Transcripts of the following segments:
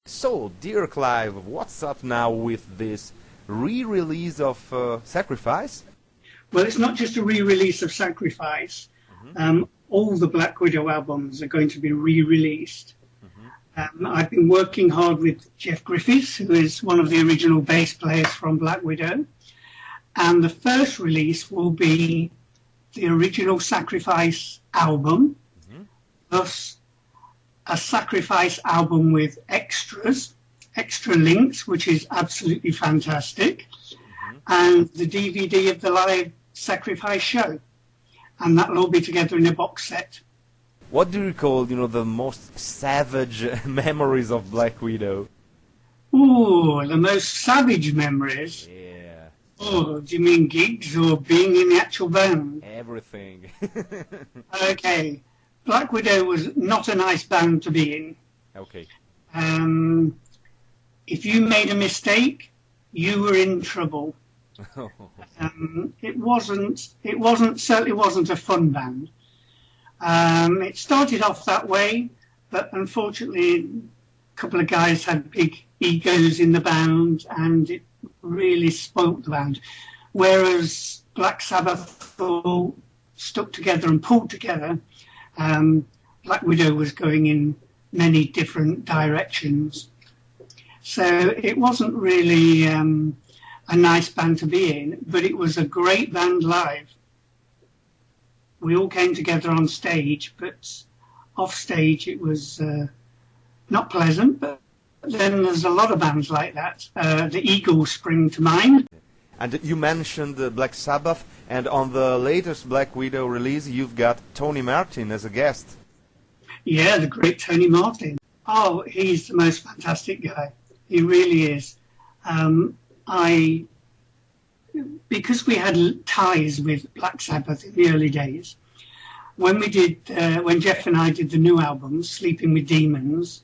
So, dear Clive, what's up now with this re-release of Sacrifice? Well, it's not just a re-release of Sacrifice. All the Black Widow albums are going to be re-released. I've been working hard with Jeff Griffiths, who is one of the original bass players from Black Widow. And the first release will be the original Sacrifice album, plus a Sacrifice album with extra links, which is absolutely fantastic, and the DVD of the live Sacrifice show. And that will all be together in a box set. What do you recall, the most savage memories of Black Widow? Ooh, the most savage memories? Yeah. Oh, do you mean gigs or being in the actual band? Everything. Okay. Black Widow was not a nice band to be in. Okay. If you made a mistake, you were in trouble. It certainly wasn't a fun band. It started off that way, but unfortunately a couple of guys had big egos in the band and it really spoilt the band. Whereas Black Sabbath all stuck together and pulled together, Black Widow was going in many different directions. So it wasn't really a nice band to be in, but it was a great band live. We all came together on stage, but off stage it was not pleasant. But then there's a lot of bands like that. The Eagles spring to mind. And you mentioned Black Sabbath, and on the latest Black Widow release you've got Tony Martin as a guest. Yeah, the great Tony Martin. Oh, he's the most fantastic guy. He really is. Because we had ties with Black Sabbath in the early days, when Jeff and I did the new album, Sleeping with Demons,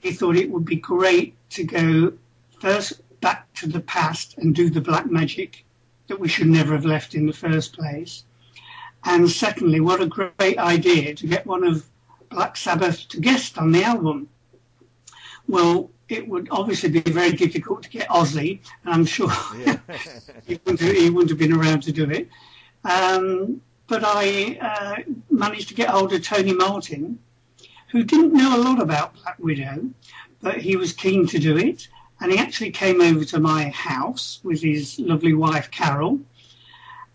we thought it would be great to go first back to the past and do the black magic that we should never have left in the first place. And secondly, what a great idea to get one of Black Sabbath to guest on the album. Well, it would obviously be very difficult to get Ozzy, and I'm sure he wouldn't have been around to do it. But I managed to get hold of Tony Martin, who didn't know a lot about Black Widow, but he was keen to do it. And he actually came over to my house with his lovely wife, Carol,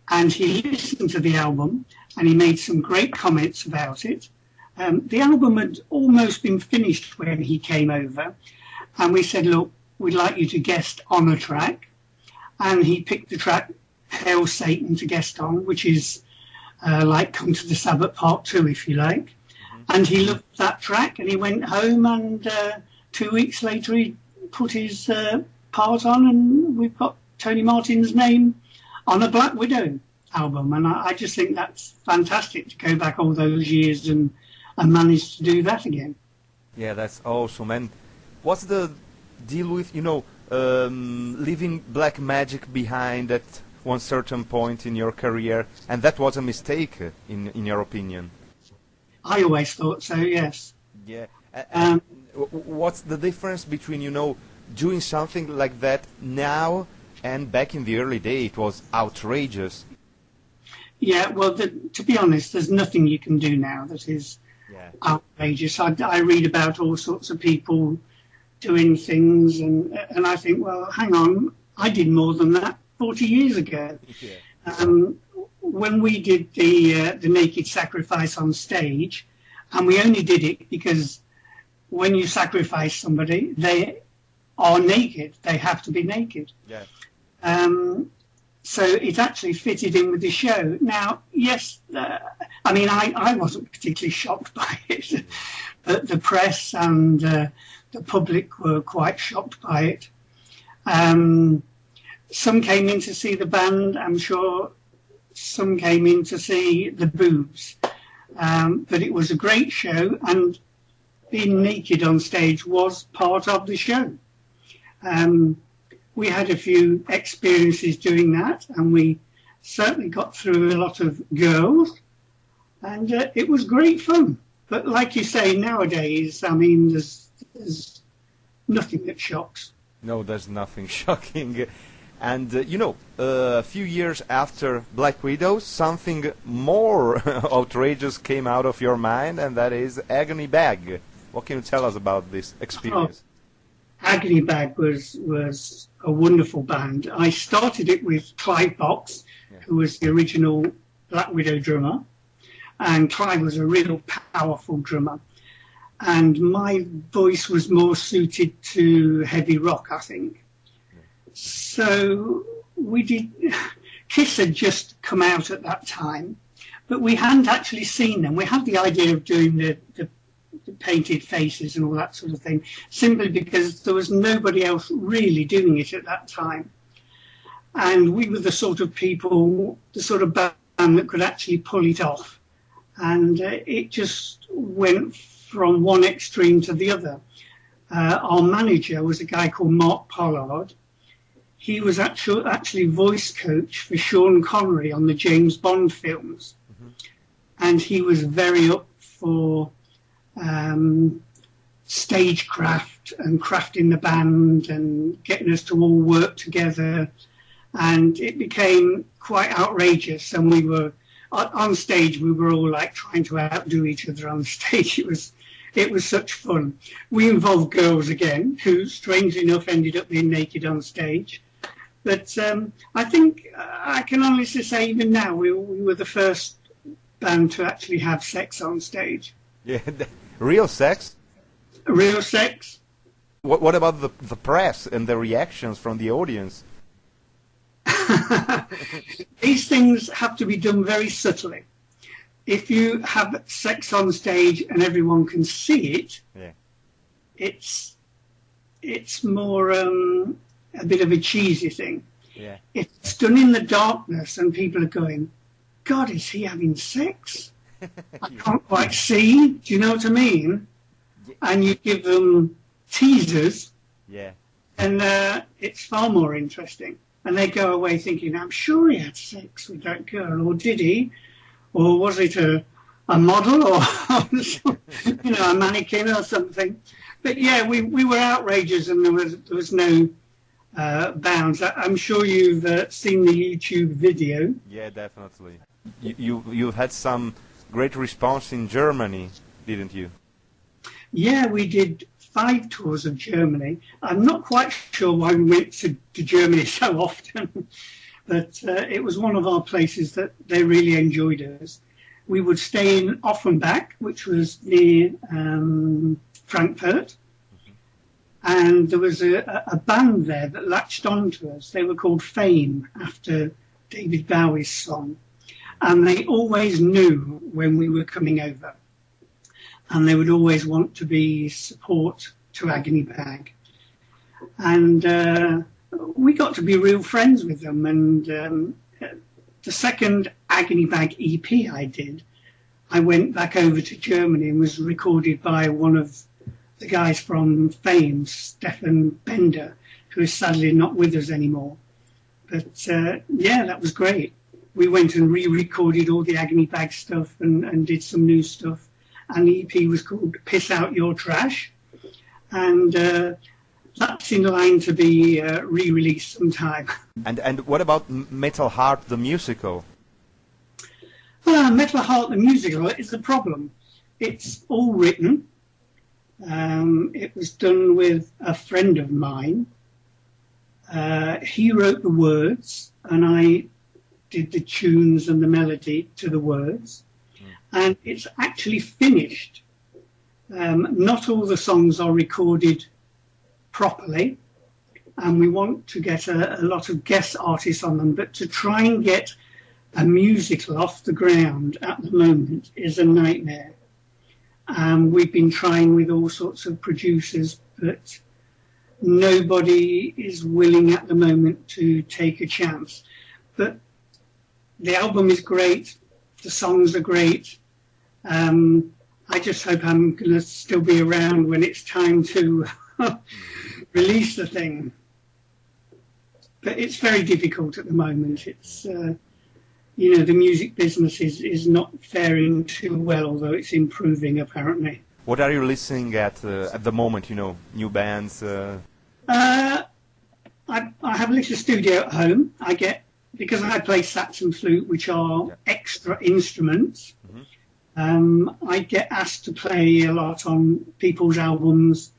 and he listened to the album, and he made some great comments about it. The album had almost been finished when he came over, and we said, look, we'd like you to guest on a track. And he picked the track Hail Satan to guest on, which is like Come to the Sabbath Part 2, if you like. And he loved that track, and he went home, and 2 weeks later he put his part on, and we've got Tony Martin's name on a Black Widow album. And I just think that's fantastic to go back all those years and manage to do that again. Yeah, that's awesome. And what's the deal with, leaving black magic behind at one certain point in your career, and that was a mistake, in your opinion? I always thought so, yes. Yeah. What's the difference between, doing something like that now and back in the early day? It was outrageous. Yeah, well, to be honest, there's nothing you can do now that is outrageous. I read about all sorts of people doing things, and I think, well, hang on, I did more than that 40 years ago. When we did the Naked Sacrifice on stage, and we only did it because when you sacrifice somebody, they are naked. They have to be naked. Yeah. So it actually fitted in with the show. Now, yes, I wasn't particularly shocked by it. But the press and the public were quite shocked by it. Some came in to see the band. I'm sure some came in to see the boobs. But it was a great show, and being naked on stage was part of the show. We had a few experiences doing that, and we certainly got through a lot of girls, and it was great fun. But like you say, nowadays, there's nothing that shocks. No, there's nothing shocking. And, a few years after Black Widow, something more outrageous came out of your mind, and that is Agony Bag. What can you tell us about this experience? Agony Bag was a wonderful band. I started it with Clive Box, who was the original Black Widow drummer, and Clive was a real powerful drummer. And my voice was more suited to heavy rock, I think. So we did. Kiss had just come out at that time, but we hadn't actually seen them. We had the idea of doing the painted faces and all that sort of thing, simply because there was nobody else really doing it at that time. And we were the sort of people, the sort of band that could actually pull it off. And it just went from one extreme to the other. Our manager was a guy called Mark Pollard. He was actually voice coach for Sean Connery on the James Bond films. Mm-hmm. And he was very up for stagecraft and crafting the band and getting us to all work together. And it became quite outrageous. And we were, on stage, we were all like trying to outdo each other on stage. It was such fun. We involved girls again, who strangely enough ended up being naked on stage. But I think I can honestly say even now we were the first band to actually have sex on stage. Yeah, real sex? Real sex. What about the press and the reactions from the audience? These things have to be done very subtly. If you have sex on stage and everyone can see it, yeah. It's more a bit of a cheesy thing. Yeah. If it's done in the darkness and people are going, God, is he having sex? I can't quite see. Do you know what I mean? Yeah. And you give them teasers, yeah, and it's far more interesting. And they go away thinking, I'm sure he had sex with that girl, or did he? Or was it a model, or a mannequin or something? But yeah, we were outrageous, and there was no bounds. I'm sure you've seen the YouTube video. Yeah, definitely. You had some great response in Germany, didn't you? Yeah, we did 5 tours of Germany. I'm not quite sure why we went to Germany so often, but it was one of our places that they really enjoyed us. We would stay in Offenbach, which was near Frankfurt, and there was a band there that latched on to us. They were called Fame, after David Bowie's song, and they always knew when we were coming over. And they would always want to be support to Agony Bag. And we got to be real friends with them. And the second Agony Bag EP I did, I went back over to Germany and was recorded by one of the guys from Fame, Stefan Bender, who is sadly not with us anymore. But yeah, that was great. We went and re-recorded all the Agony Bag stuff and did some new stuff. And the EP was called Piss Out Your Trash. And that's in line to be re-released sometime. And what about Metal Heart the musical? Metal Heart the musical is the problem. It's all written. It was done with a friend of mine. He wrote the words, and I did the tunes and the melody to the words. And it's actually finished. Not all the songs are recorded properly, and we want to get a lot of guest artists on them, but to try and get a musical off the ground at the moment is a nightmare. We've been trying with all sorts of producers, but nobody is willing at the moment to take a chance. But the album is great. The songs are great. I just hope I'm going to still be around when it's time to release the thing. But it's very difficult at the moment. It's, the music business is not faring too well, although it's improving apparently. What are you listening at the moment? You know, new bands. I have a little studio at home. Because I play sax and flute, which are extra instruments. I get asked to play a lot on people's albums.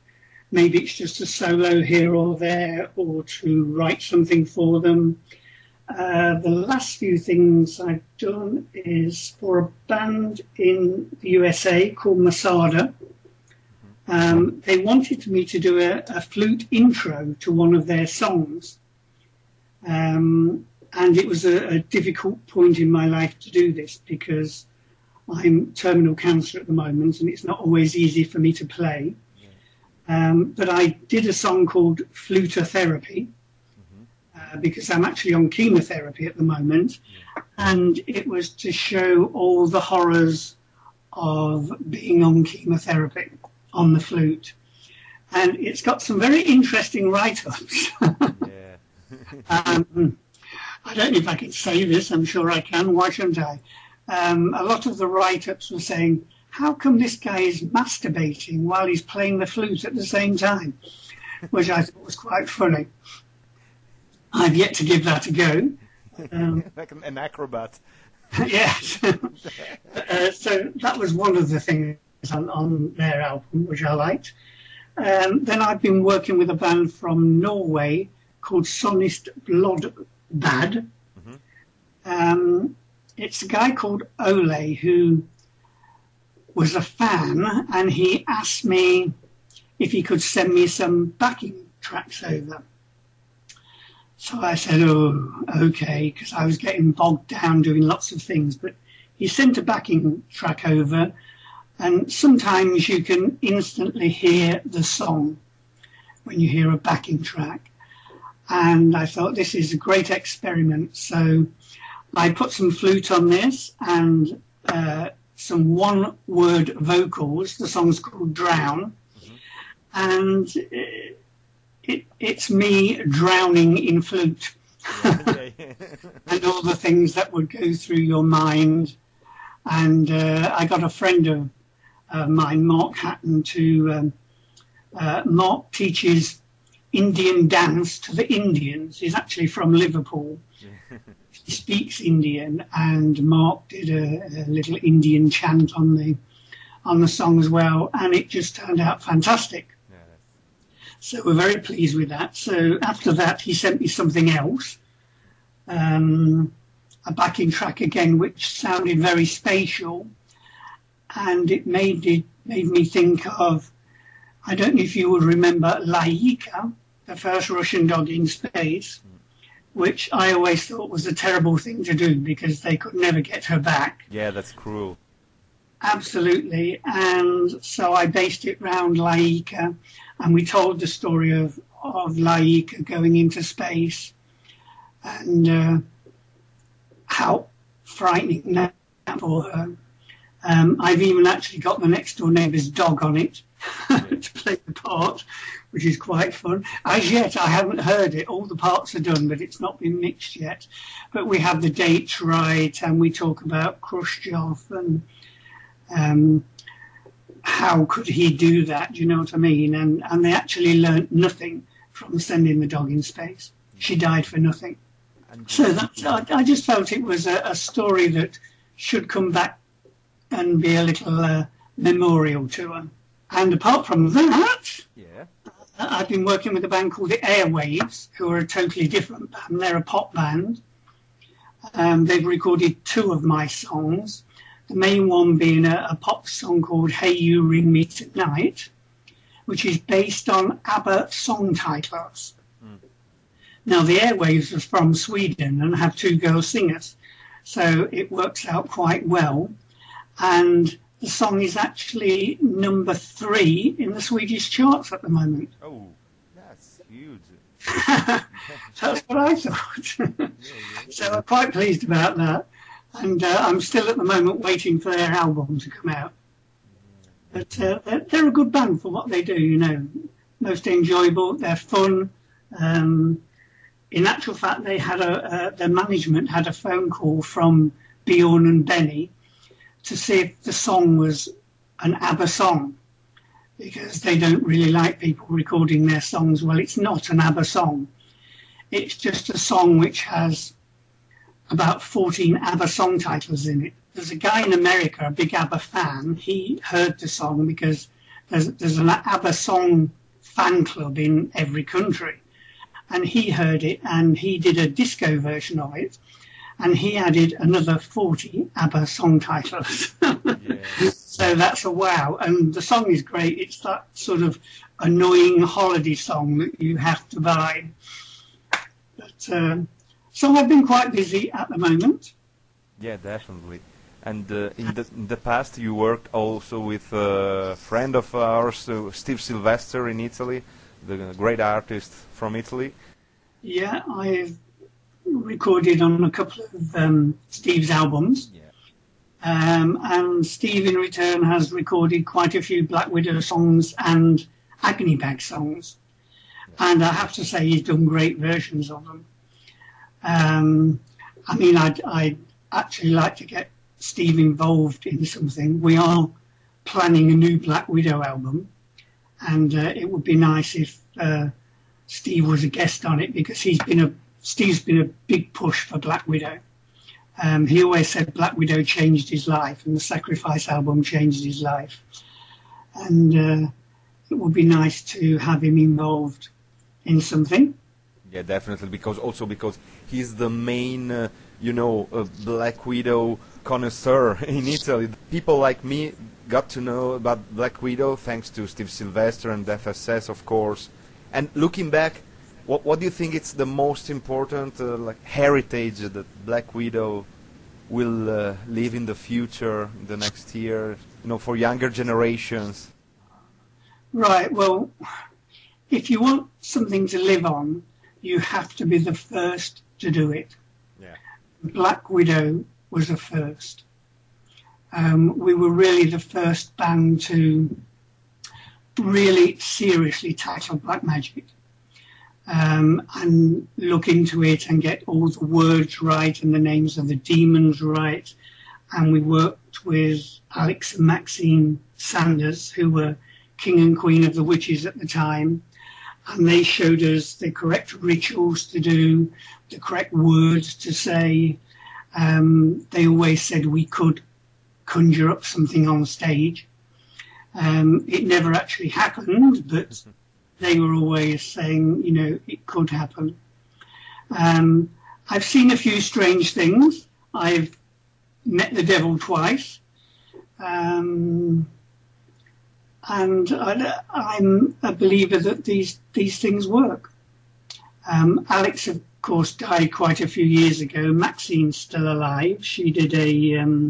Maybe it's just a solo here or there, or to write something for them. The last few things I've done is for a band in the USA called Masada. They wanted me to do a flute intro to one of their songs. And it was a difficult point in my life to do this because I'm terminal cancer at the moment and it's not always easy for me to play. But I did a song called Fluter Therapy because I'm actually on chemotherapy at the moment. And it was to show all the horrors of being on chemotherapy on the flute. And it's got some very interesting write-ups. I don't know if I can say this, I'm sure I can, why shouldn't I? A lot of the write-ups were saying, how come this guy is masturbating while he's playing the flute at the same time? Which I thought was quite funny. I've yet to give that a go. Like an acrobat. Yes. So that was one of the things on their album, which I liked. Then I've been working with a band from Norway called Sonist Blodbad. It's a guy called Ole who was a fan, and he asked me if he could send me some backing tracks over. So I said, oh, okay, because I was getting bogged down doing lots of things. But he sent a backing track over, and sometimes you can instantly hear the song when you hear a backing track. And I thought this is a great experiment. So I put some flute on this and some one-word vocals. The song's called Drown. And it's me drowning in flute. And all the things that would go through your mind. And I got a friend of mine, Mark Hatton, to... Mark teaches Indian dance to the Indians. He's actually from Liverpool. He speaks Indian, and Mark did a little Indian chant on the song as well, and it just turned out fantastic. So we're very pleased with that. So after that, he sent me something else, a backing track again, which sounded very spatial, and it made me think of, I don't know if you would remember Laika, the first Russian dog in space, which I always thought was a terrible thing to do because they could never get her back. Yeah, that's cruel. Absolutely. And so I based it around Laika, and we told the story of Laika going into space and how frightening that for her. I've even actually got the next door neighbour's dog on it to play the part, which is quite fun. As yet, I haven't heard it. All the parts are done, but it's not been mixed yet. But we have the dates right, and we talk about Khrushchev and how could he do that, do you know what I mean? And they actually learnt nothing from sending the dog in space. She died for nothing. So I just felt it was a story that should come back and be a little memorial to her. And apart from that, I've been working with a band called the Airwaves, who are a totally different band. They're a pop band. They've recorded 2 of my songs, the main one being a pop song called Hey You Ring Me Tonight, which is based on ABBA song titles. Now, the Airwaves are from Sweden and have 2 girl singers, so it works out quite well. And the song is actually number 3 in the Swedish charts at the moment. Oh, that's huge. That's what I thought. So I'm quite pleased about that. And I'm still at the moment waiting for their album to come out. But they're a good band for what they do, you know. Most enjoyable, they're fun. In actual fact, they had their management had a phone call from Bjorn and Benny to see if the song was an ABBA song. because they don't really like people recording their songs. Well, it's not an ABBA song. It's just a song which has about 14 ABBA song titles in it. There's a guy in America, a big ABBA fan. He heard the song because there's an ABBA song fan club in every country. And he heard it, and he did a disco version of it, and he added another 40 ABBA song titles. Yeah. So that's a wow. And the song is great. It's that sort of annoying holiday song that you have to buy. But so I've been quite busy at the moment. Yeah, definitely. And in the past, you worked also with a friend of ours, Steve Sylvester in Italy, the great artist from Italy. Yeah, I've recorded on a couple of Steve's albums. Yeah. And Steve, in return, has recorded quite a few Black Widow songs and Agony Bag songs. Yeah. And I have to say he's done great versions of them. I mean, I'd actually like to get Steve involved in something. We are planning a new Black Widow album, and it would be nice if Steve was a guest on it, because Steve's been a big push for Black Widow. He always said Black Widow changed his life, and the Sacrifice album changed his life. And it would be nice to have him involved in something. Yeah, definitely, because he's the main, Black Widow connoisseur in Italy. People like me got to know about Black Widow thanks to Steve Sylvester and FSS, of course. And looking back, what do you think it's the most important heritage that Black Widow will leave in the future, in the next year, for younger generations? Right. Well, if you want something to live on, you have to be the first to do it. Yeah. Black Widow was a first. We were really the first band to really seriously tackle black magic. And look into it and get all the words right and the names of the demons right. And we worked with Alex and Maxine Sanders, who were king and queen of the witches at the time. And they showed us the correct rituals to do, the correct words to say. They always said we could conjure up something on stage. It never actually happened, but they were always saying, it could happen. I've seen a few strange things. I've met the devil twice. And I'm a believer that these things work. Alex, of course, died quite a few years ago. Maxine's still alive. She did a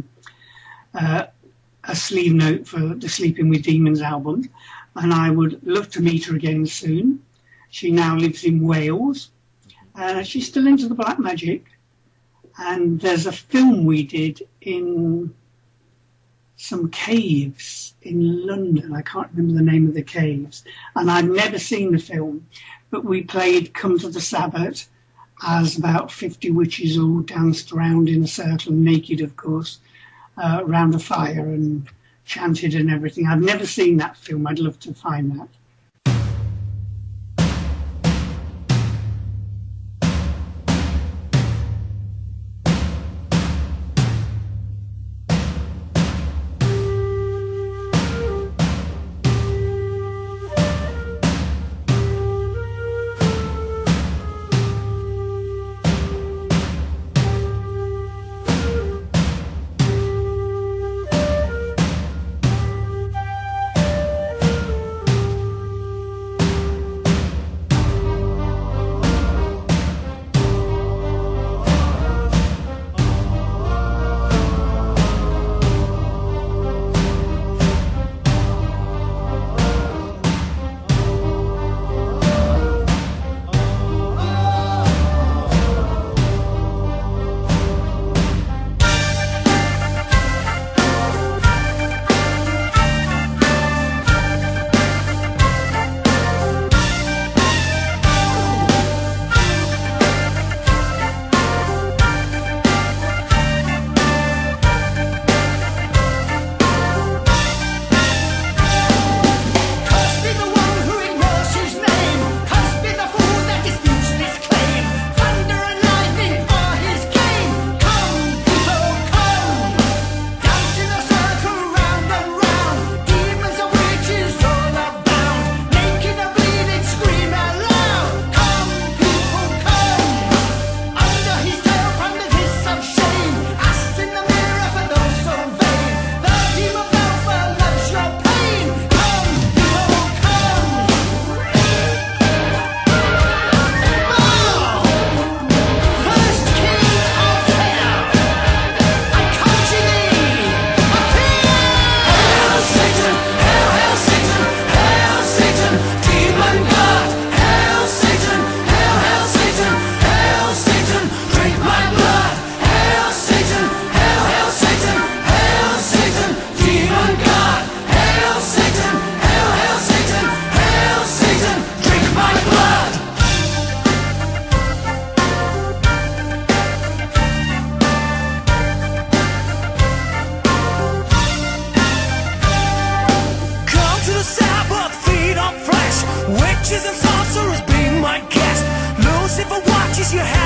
sleeve note for the Sleeping with Demons album, and I would love to meet her again soon. She now lives in Wales. She's still into the black magic, and there's a film we did in some caves in London. I can't remember the name of the caves, and I've never seen the film, but we played Come to the Sabbath as about 50 witches all danced around in a circle, naked of course, around a fire and chanted and everything. I've never seen that film. I'd love to find that. you have